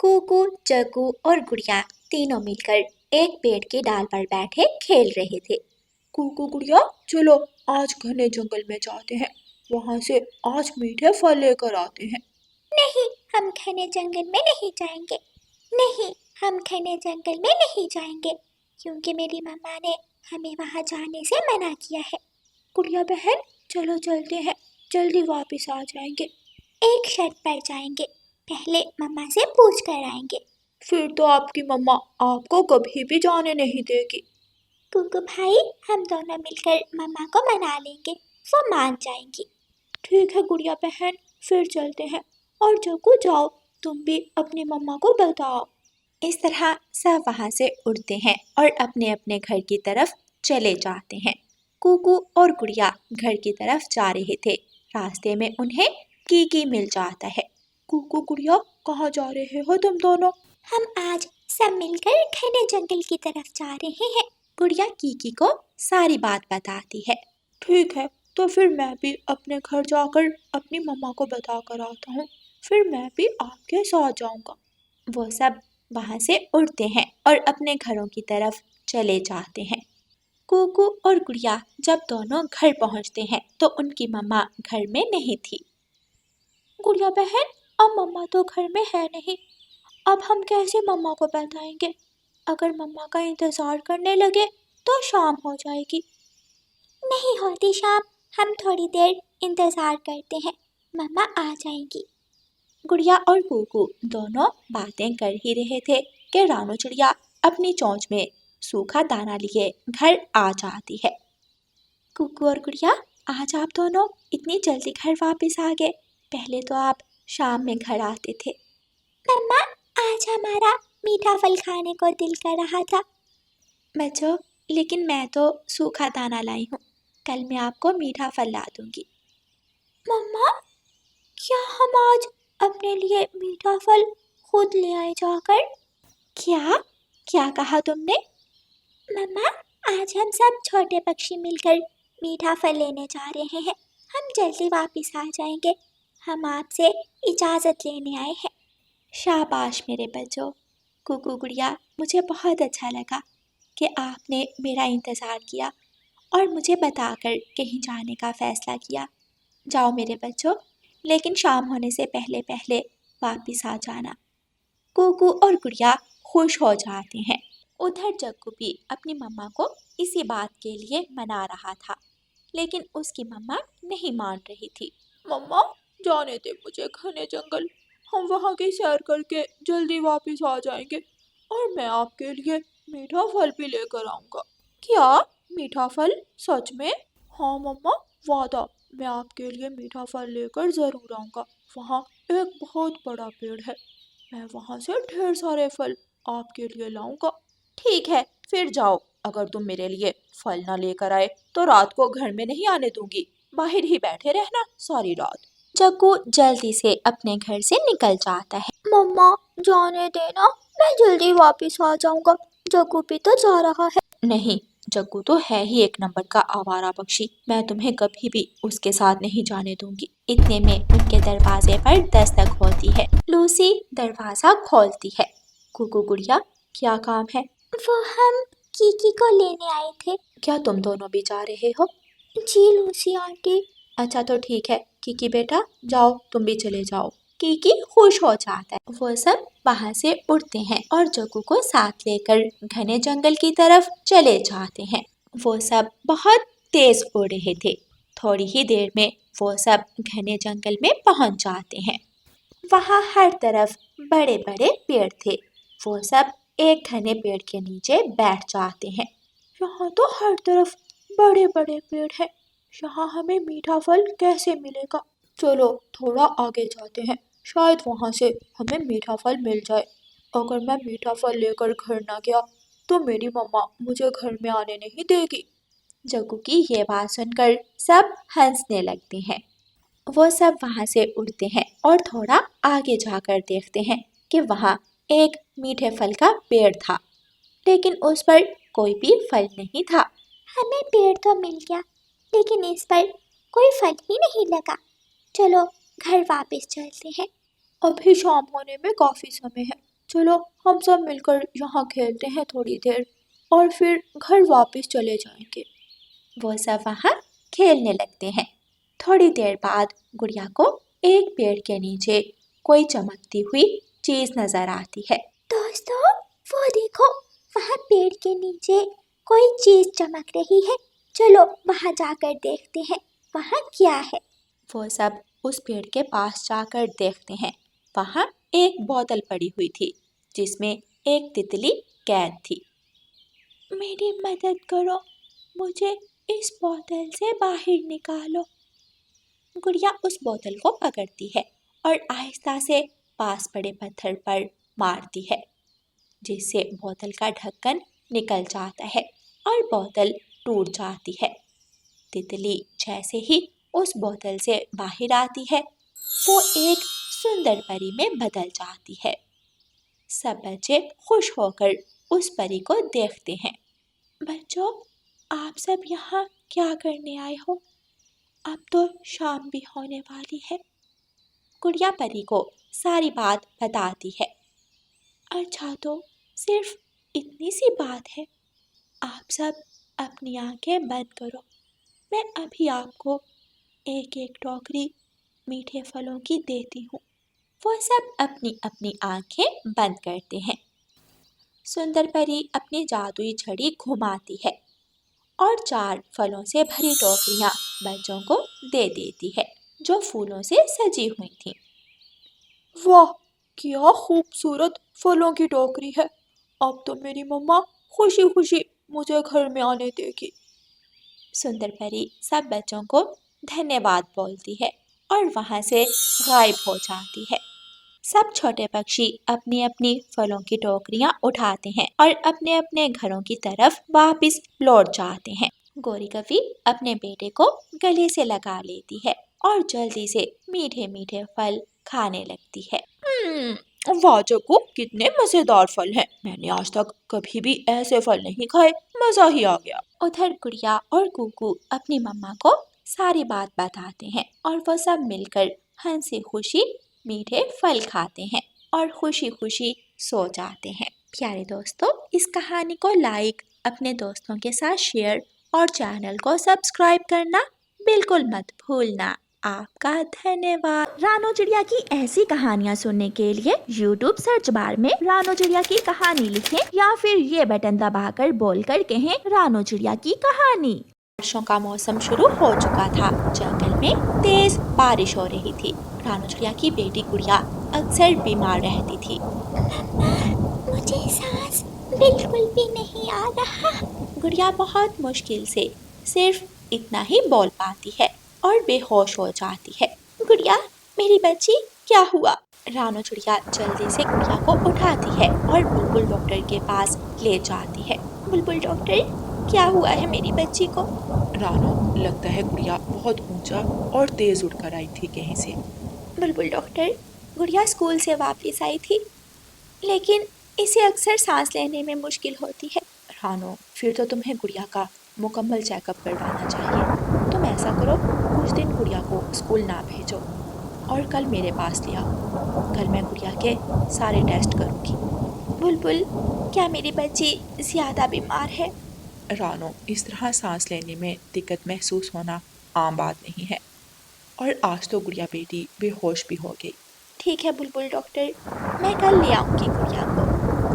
कूकू, जग्गू और गुड़िया तीनों मिलकर एक पेड़ की डाल पर बैठे खेल रहे थे। कूकू गुड़िया, चलो आज घने जंगल में जाते हैं। वहां से आज मीठे फल लेकर आते हैं। नहीं, हम घने जंगल में नहीं जाएंगे। नहीं, हम घने जंगल में नहीं जाएंगे, क्योंकि मेरी मम्मा ने हमें वहां जाने से मना किया है। गुड़िया बहन, चलो चलते हैं, जल्दी वापस आ जाएंगे। एक शर्त पर जाएंगे, पहले मम्मा से पूछ कर आएंगे। फिर तो आपकी मम्मा आपको कभी भी जाने नहीं देगी। कुकू भाई, हम दोनों मिलकर मम्मा को मना लेंगे, वो मान जाएंगी। ठीक है गुड़िया बहन, फिर चलते हैं। और जग्गू जाओ, तुम भी अपनी मम्मा को बताओ। इस तरह सब वहां से उड़ते हैं और अपने अपने घर की तरफ चले जाते हैं। कूकू और गुड़िया घर की तरफ जा रहे थे। रास्ते में उन्हें कीकी मिल जाता है। कूकू गुड़िया, कहाँ जा रहे हो तुम दोनों? हम आज सब मिलकर घने जंगल की तरफ जा रहे हैं। गुड़िया कीकी को सारी बात बताती है। ठीक है, तो फिर मैं भी अपने घर जाकर अपनी मम्मा को बता कर आता हूँ। फिर मैं भी आपके साथ जाऊंगा। वो सब वहां से उड़ते हैं और अपने घरों की तरफ चले जाते हैं। कूकू और गुड़िया जब दोनों घर पहुंचते हैं तो उनकी मम्मा घर में नहीं थी। गुड़िया बहन, अब मम्मा तो घर में है नहीं। अब हम कैसे मम्मा को बताएंगे? अगर मम्मा का इंतजार करने लगे तो शाम हो जाएगी। नहीं होती शाम, हम थोड़ी देर इंतजार करते हैं, मम्मा आ जाएंगी। गुड़िया और कूकू दोनों बातें कर ही रहे थे कि रानू चिड़िया अपनी चोंच में सूखा दाना लिए घर आ जाती है। कूकू और गुड़िया, आज आप दोनों इतनी जल्दी घर वापस आ गए, पहले तो आप शाम में घर आते थे। मम्मा, आज हमारा मीठा फल खाने को दिल कर रहा था। बच्चों, लेकिन मैं तो सूखा दाना लाई हूँ, कल मैं आपको मीठा फल ला दूंगी। मम्मा, क्या हम आज अपने लिए मीठा फल खुद ले आए जाकर? क्या क्या कहा तुमने? मम्मा, आज हम सब छोटे पक्षी मिलकर मीठा फल लेने जा रहे हैं। हम जल्दी वापस आ जाएंगे, हम आपसे इजाज़त लेने आए हैं। शाबाश मेरे बच्चों। कुकू गुड़िया, मुझे बहुत अच्छा लगा कि आपने मेरा इंतज़ार किया और मुझे बताकर कहीं जाने का फ़ैसला किया। जाओ मेरे बच्चों, लेकिन शाम होने से पहले पहले वापस आ जाना। कुकू और गुड़िया खुश हो जाते हैं। उधर जग्गू भी अपनी मम्मा को इसी बात के लिए मना रहा था, लेकिन उसकी मम्मा नहीं मान रही थी। मम्मा, जाने दे मुझे घने जंगल। हम वहाँ की सैर करके जल्दी वापस आ जाएंगे और मैं आपके लिए मीठा फल भी लेकर आऊँगा। क्या? मीठा फल? सच में? हाँ मम्मा, वादा, मैं आपके लिए मीठा फल लेकर ज़रूर आऊँगा। वहाँ एक बहुत बड़ा पेड़ है, मैं वहाँ से ढेर सारे फल आपके लिए लाऊंगा। ठीक है, फिर जाओ। अगर तुम मेरे लिए फल ना लेकर आए तो रात को घर में नहीं आने दूंगी, बाहर ही बैठे रहना सारी रात। जग्गू जल्दी से अपने घर से निकल जाता है। मम्मा, जाने देना, मैं जल्दी वापस आ जाऊंगा। जग्गू भी तो जा रहा है। नहीं, जग्गू तो है ही एक नंबर का आवारा पक्षी, मैं तुम्हें कभी भी उसके साथ नहीं जाने दूंगी। इतने में उनके दरवाजे पर दस्तक होती है। लूसी दरवाजा खोलती है। कुकू गुड़िया, क्या काम है? वो हम कीकी को लेने आए थे। क्या तुम दोनों भी जा रहे हो? जी लूसी आंटी। अच्छा तो ठीक है, कीकी बेटा जाओ, तुम भी चले जाओ। कीकी खुश हो जाता है। वो सब वहां से उड़ते हैं और जग्गू को साथ लेकर घने जंगल की तरफ चले जाते हैं। वो सब बहुत तेज उड़ रहे थे। थोड़ी ही देर में वो सब घने जंगल में पहुंच जाते हैं। वहाँ हर तरफ बड़े बड़े पेड़ थे। वो सब एक घने पेड़ के नीचे बैठ जाते हैं। यहाँ तो हर तरफ बड़े बड़े पेड़ हैं, यहाँ हमें मीठा फल कैसे मिलेगा? चलो थोड़ा आगे जाते हैं, शायद वहाँ से हमें मीठा फल मिल जाए। अगर मैं मीठा फल लेकर घर ना गया तो मेरी मम्मा मुझे घर में आने नहीं देगी। जग्गू की ये बात सुनकर सब हंसने लगते हैं। वो सब वहाँ से उड़ते हैं और थोड़ा आगे जाकर देखते हैं कि वहाँ एक मीठे फल का पेड़ था, लेकिन उस पर कोई भी फल नहीं था। हमें पेड़ तो मिल गया, लेकिन इस पर कोई फल ही नहीं लगा। चलो घर वापस चलते हैं। अभी शाम होने में काफ़ी समय है, चलो हम सब मिलकर यहाँ खेलते हैं थोड़ी देर और फिर घर वापस चले जाएंगे। वो सब वहाँ खेलने लगते हैं। थोड़ी देर बाद गुड़िया को एक पेड़ के नीचे कोई चमकती हुई चीज नजर आती है। दोस्तों, वो देखो, वहाँ पेड़ के नीचे कोई चीज चमक रही है। चलो वहाँ जाकर देखते हैं वहाँ क्या है। वो सब उस पेड़ के पास जाकर देखते हैं। वहाँ एक बोतल पड़ी हुई थी जिसमें एक तितली कैद थी। मेरी मदद करो, मुझे इस बोतल से बाहर निकालो। गुड़िया उस बोतल को पकड़ती है और आहिस्ता से पास पड़े पत्थर पर मारती है, जिससे बोतल का ढक्कन निकल जाता है और बोतल टूट जाती है। तितली जैसे ही उस बोतल से बाहर आती है, वो एक सुंदर परी में बदल जाती है। सब बच्चे खुश होकर उस परी को देखते हैं। बच्चों, आप सब यहाँ क्या करने आए हो? अब तो शाम भी होने वाली है। गुड़िया परी को सारी बात बताती है। अच्छा, तो सिर्फ इतनी सी बात है। आप सब अपनी आंखें बंद करो। मैं अभी आपको एक एक टोकरी मीठे फलों की देती हूँ। वो सब अपनी अपनी आंखें बंद करते हैं। सुंदर परी अपनी जादुई छड़ी घुमाती है और 4 फलों से भरी टोकरियाँ बच्चों को दे देती है, जो फूलों से सजी हुई थी। वाह, क्या खूबसूरत फलों की टोकरी है। अब तो मेरी मम्मा खुशी खुशी मुझे घर में आने देगी। सुंदर परी सब बच्चों को धन्यवाद बोलती है और वहाँ से गायब हो जाती है। सब छोटे पक्षी अपनी अपनी फलों की टोकरियाँ उठाते हैं और अपने अपने घरों की तरफ वापस लौट जाते हैं। गौरी कवि अपने बेटे को गले से लगा लेती है और जल्दी से मीठे मीठे फल खाने लगती है। वाह जग्गू, कितने मजेदार फल हैं। मैंने आज तक कभी भी ऐसे फल नहीं खाए। मजा ही आ गया। उधर गुड़िया और कुकू अपनी मम्मा को सारी बात बताते हैं और वो सब मिलकर हंसी खुशी मीठे फल खाते हैं और खुशी खुशी सो जाते हैं। प्यारे दोस्तों, इस कहानी को लाइक, अपने दोस्तों के साथ शेयर और चैनल को सब्सक्राइब करना बिल्कुल मत भूलना। आपका धन्यवाद। रानो चिड़िया की ऐसी कहानियाँ सुनने के लिए YouTube सर्च बार में रानो चिड़िया की कहानी लिखें या फिर ये बटन दबाकर बोलकर कहें रानो चिड़िया की कहानी। बारिशों का मौसम शुरू हो चुका था। जंगल में तेज बारिश हो रही थी। रानो चिड़िया की बेटी गुड़िया अक्सर बीमार रहती थी। मुझे सांस बिल्कुल भी नहीं आ रहा। गुड़िया बहुत मुश्किल से सिर्फ इतना ही बोल पाती है और बेहोश हो जाती है। गुड़िया, मेरी बच्ची, क्या हुआ? रानो चिड़िया जल्दी से गुड़िया को उठाती है और बुलबुल डॉक्टर के पास ले जाती है। बुलबुल डॉक्टर, क्या हुआ है मेरी बच्ची को? रानो, लगता है गुड़िया बहुत ऊंचा और तेज उड़कर आई थी कहीं से। बुलबुल डॉक्टर, गुड़िया स्कूल से वापस आई थी, लेकिन इसे अक्सर सांस लेने में मुश्किल होती है। रानो, फिर तो तुम्हें गुड़िया का मुकम्मल चेकअप करवाना चाहिए। तुम ऐसा करो, कुछ दिन गुड़िया को स्कूल ना भेजो और कल मेरे पास ले आओ। कल मैं गुड़िया के सारे टेस्ट करूँगी। बुलबुल, क्या मेरी बच्ची ज़्यादा बीमार है? रानो, इस तरह सांस लेने में दिक्कत महसूस होना आम बात नहीं है और आज तो गुड़िया बेटी बेहोश भी हो गई। ठीक है बुलबुल डॉक्टर, मैं कल ले आऊँगी गुड़िया को।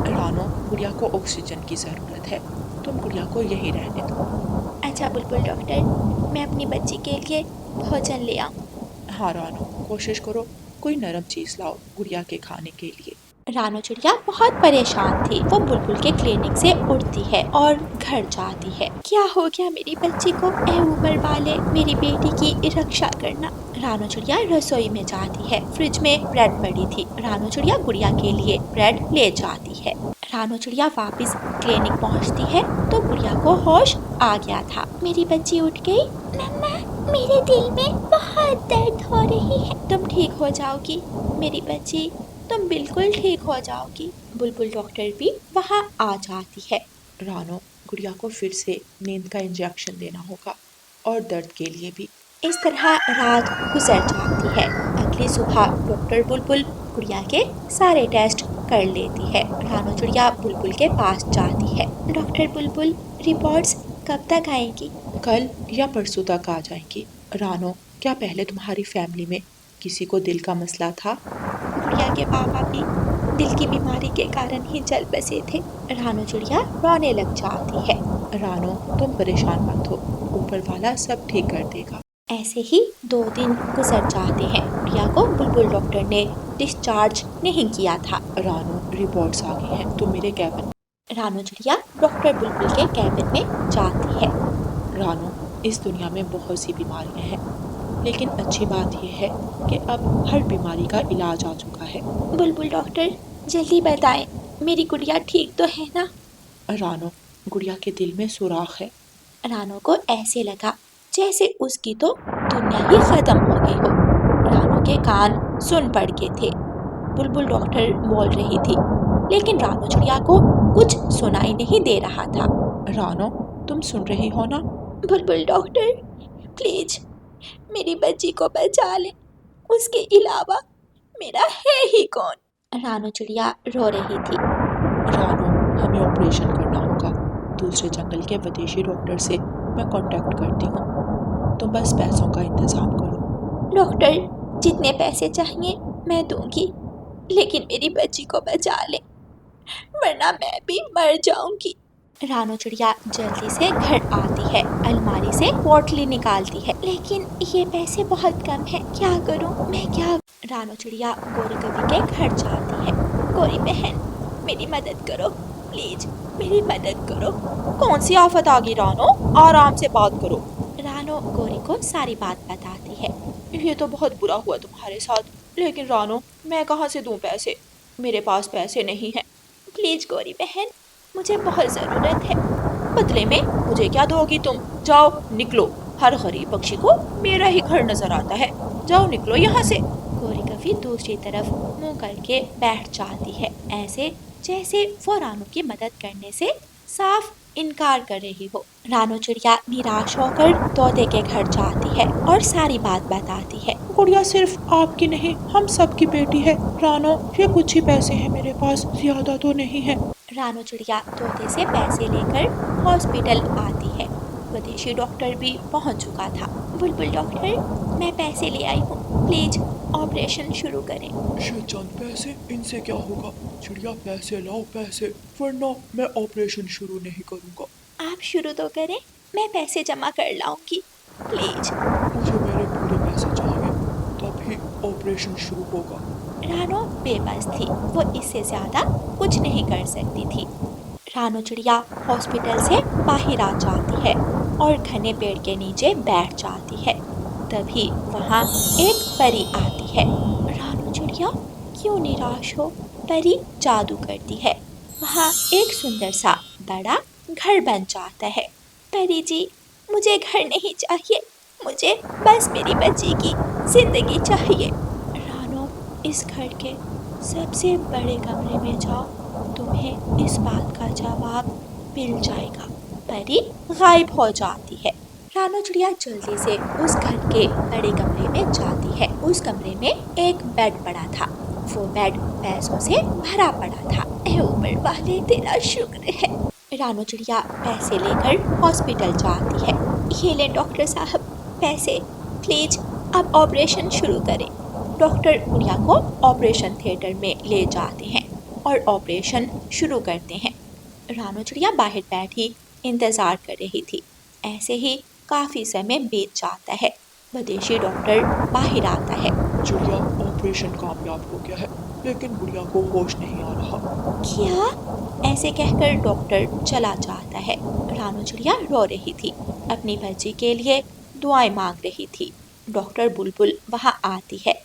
रानो, गुड़िया को ऑक्सीजन की ज़रूरत है, तुम गुड़िया को यहीं रहने दो। अच्छा बुलबुल डॉक्टर, मैं अपनी बच्ची के लिए भोजन ले आऊँ। हाँ रानो, कोशिश करो कोई नरम चीज़ लाओ गुड़िया के खाने के लिए। रानो चिड़िया बहुत परेशान थी। वो बुलबुल के क्लिनिक से उड़ती है और घर जाती है। क्या हो गया मेरी बच्ची को? ऐ ऊपर वाले, मेरी बेटी की रक्षा करना। रानो चिड़िया रसोई में जाती है। फ्रिज में ब्रेड पड़ी थी। रानो चिड़िया गुड़िया के लिए ब्रेड ले जाती है। रानो चिड़िया वापस क्लिनिक पहुंचती है तो गुड़िया को होश आ गया था। मेरी बच्ची उठ गई। मम्मा, मेरे दिल में बहुत दर्द हो रही है। तुम ठीक हो जाओगी मेरी बच्ची, तुम बिल्कुल ठीक हो जाओगी। बुलबुल डॉक्टर भी वहाँ आ जाती है। रानो, गुड़िया को फिर से नींद का इंजेक्शन देना होगा और दर्द के लिए भी। इस तरह रात गुजर जाती है। अगली सुबह डॉक्टर बुलबुल गुड़िया के सारे टेस्ट कर लेती है। रानो चिड़िया बुलबुल के पास जाती है। डॉक्टर बुलबुल, रिपोर्ट्स कब तक आएगी? कल या परसों तक आ जाएंगी। रानो, क्या पहले तुम्हारी फैमिली में किसी को दिल का मसला था? गुड़िया के पापा भी दिल की बीमारी के कारण ही जल बसे थे। रानो चिड़िया रोने लग जाती है। रानो, तुम परेशान मत हो, ऊपर वाला सब ठीक कर देगा। ऐसे ही 2 दिन गुजर जाते हैं। गुड़िया को बुलबुल डॉक्टर ने डिस्चार्ज नहीं किया था। रानो, रिपोर्ट्स आ गई हैं, तुम मेरे कैबिन। रानो चिड़िया डॉक्टर बुलबुल के कैबिन में जाती है। रानो, इस दुनिया में बहुत सी बीमारियां हैं, लेकिन अच्छी बात यह है कि अब हर बीमारी का इलाज आ चुका है। बुलबुल डॉक्टर, जल्दी बताएं, मेरी गुड़िया ठीक तो है ना? रानो, गुड़िया के दिल में सुराख है। रानो को ऐसे लगा जैसे उसकी तो दुनिया ही खत्म हो गई हो। रानो के कान सुन पड़ के थे। बुलबुल डॉक्टर बोल रही थी, लेकिन रानो चिड़िया को कुछ सुनाई नहीं दे रहा था। रानो, तुम सुन रही हो ना? बुलबुल डॉक्टर, प्लीज मेरी बच्ची को बचा ले, उसके अलावा मेरा है ही कौन? रानो चिड़िया रो रही थी। रानो, हमें ऑपरेशन करना होगा। दूसरे जंगल के विदेशी डॉक्टर से मैं कांटेक्ट करती हूँ, तुम बस पैसों का इंतजाम करो। डॉक्टर, जितने पैसे चाहिए मैं दूंगी, लेकिन मेरी बच्ची को बचा ले, वरना मैं भी मर जाऊंगी। रानो चिड़िया जल्दी से घर आती है, अलमारी से पोटली निकालती है। लेकिन ये पैसे बहुत कम है, क्या करूं मैं, क्या? रानो चिड़िया गोरी कवि के घर जाती है। गोरी बहन, मेरी मदद करो, प्लीज मेरी मदद करो। कौन सी आफत आ गई रानो? आराम से बात करो। रानो गोरी को सारी बात बताती है। ये तो बहुत बुरा हुआ तुम्हारे साथ, लेकिन रानो, मैं कहाँ से दूं पैसे? मेरे पास पैसे नहीं हैं। प्लीज गोरी बहन, मुझे बहुत ज़रूरत है। बदले में मुझे क्या दोगी तुम? जाओ निकलो, हर गरीब पक्षी को मेरा ही घर नजर आता है। जाओ निकलो यहाँ से। गोरी कवि दूसरी तरफ मुंह करके बैठ जाती है, ऐसे जैसे वो रानो की मदद करने से साफ इनकार कर रही हो। रानो चिड़िया निराश होकर तोते के घर जाती है और सारी बात बताती है। गुड़िया सिर्फ आपकी नहीं, हम सब की बेटी है। रानो, ये कुछ ही पैसे हैं मेरे पास, ज्यादा तो नहीं है। रानो चिड़िया तोते से पैसे लेकर हॉस्पिटल आती है। विदेशी डॉक्टर भी पहुंच चुका था। बुलबुल डॉक्टर, मैं पैसे ले आई हूँ, प्लीज ऑपरेशन शुरू करें। ये चंद पैसे, इनसे क्या होगा? चिड़िया, पैसे लाओ पैसे, वरना मैं ऑपरेशन शुरू नहीं करूँगा। आप शुरू तो करें, मैं पैसे जमा कर लाऊंगी, प्लीज। मुझे मेरे पूरे पैसे चाहिए, तभी ऑपरेशन शुरू होगा। रानो बेबस थी, वो इससे ज्यादा कुछ नहीं कर सकती थी। रानो चिड़िया हॉस्पिटल से बाहर आ जाती है और घने पेड़ के नीचे बैठ जाती है। तभी वहाँ एक परी आती है। रानो चिड़िया, क्यों निराश हो? परी जादू करती है, वहाँ एक सुंदर सा बड़ा घर बन जाता है। परी जी, मुझे घर नहीं चाहिए, मुझे बस मेरी बच्ची की जिंदगी चाहिए। रानो, इस घर के सबसे बड़े कमरे में जाओ, तुम्हें इस बात का जवाब मिल जाएगा। परी गायब हो जाती है। रानो चिड़िया जल्दी से उस घर के बड़े कमरे में जाती है। उस कमरे में एक बेड पड़ा था, वो बेड पैसों से भरा पड़ा था। ऐ ऊपर वाले, तेरा शुक्र है। रानो चिड़िया पैसे लेकर हॉस्पिटल जाती है। ये ले डॉक्टर साहब पैसे, प्लीज अब ऑपरेशन शुरू करें। डॉक्टर गुड़िया को ऑपरेशन थिएटर में ले जाते हैं और ऑपरेशन शुरू करते हैं। रानो चिड़िया बाहर बैठी इंतज़ार कर रही थी। ऐसे ही काफ़ी समय बीत जाता है। विदेशी डॉक्टर बाहर आता है। चिड़िया, ऑपरेशन कामयाब हो गया है, लेकिन गुड़िया को होश नहीं आ रहा। क्या? ऐसे कहकर डॉक्टर चला जाता है। रानो चिड़िया रो रही थी, अपनी बच्ची के लिए दुआएं मांग रही थी। डॉक्टर बुलबुल वहाँ आती है।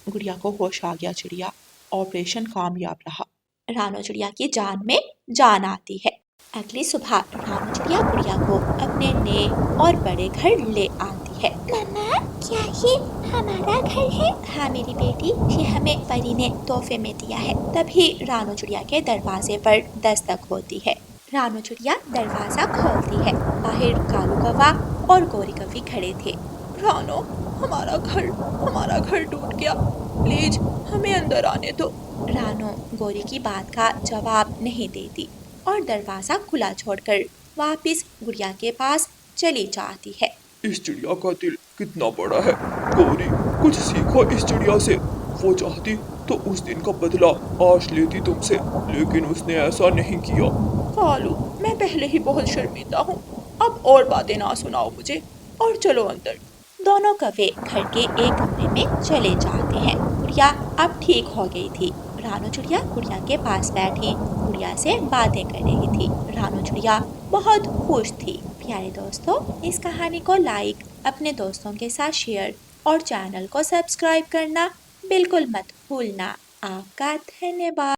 गुड़िया को होश आ गया चिड़िया, ऑपरेशन कामयाब रहा। रानो चिड़िया की जान में जान आती है। अगली सुबह रानो चिड़िया गुड़िया को अपने नए और बड़े घर ले आती है। मम्मा, क्या ये हमारा घर है? हाँ मेरी बेटी, ये हमें परी ने तोहफे में दिया है। तभी रानो चिड़िया के दरवाजे पर दस्तक होती है। रानो चिड़िया दरवाजा खोलती है। बाहर कालू कौवा और गोरी कवि खड़े थे। रानो, हमारा घर टूट गया, प्लीज हमें अंदर आने दो। रानो गौरी की बात का जवाब नहीं देती और दरवाज़ा खुला छोड़कर वापस गुड़िया के पास चली जाती है। इस चिड़िया का दिल कितना बड़ा है। गौरी, कुछ सीखो इस चिड़िया से। वो चाहती तो उस दिन का बदला आज लेती तुमसे, लेकिन उसने ऐसा नहीं किया। कालू, मैं पहले ही बहुत शर्मिंदा हूँ, अब और बातें ना सुनाओ मुझे और चलो अंदर। दोनों कौवे घर के एक कमरे में चले जाते हैं। गुड़िया अब ठीक हो गई थी। रानो चिड़िया गुड़िया के पास बैठी गुड़िया से बातें कर रही थी। रानो चिड़िया बहुत खुश थी। प्यारे दोस्तों, इस कहानी को लाइक, अपने दोस्तों के साथ शेयर और चैनल को सब्सक्राइब करना बिल्कुल मत भूलना। आपका धन्यवाद।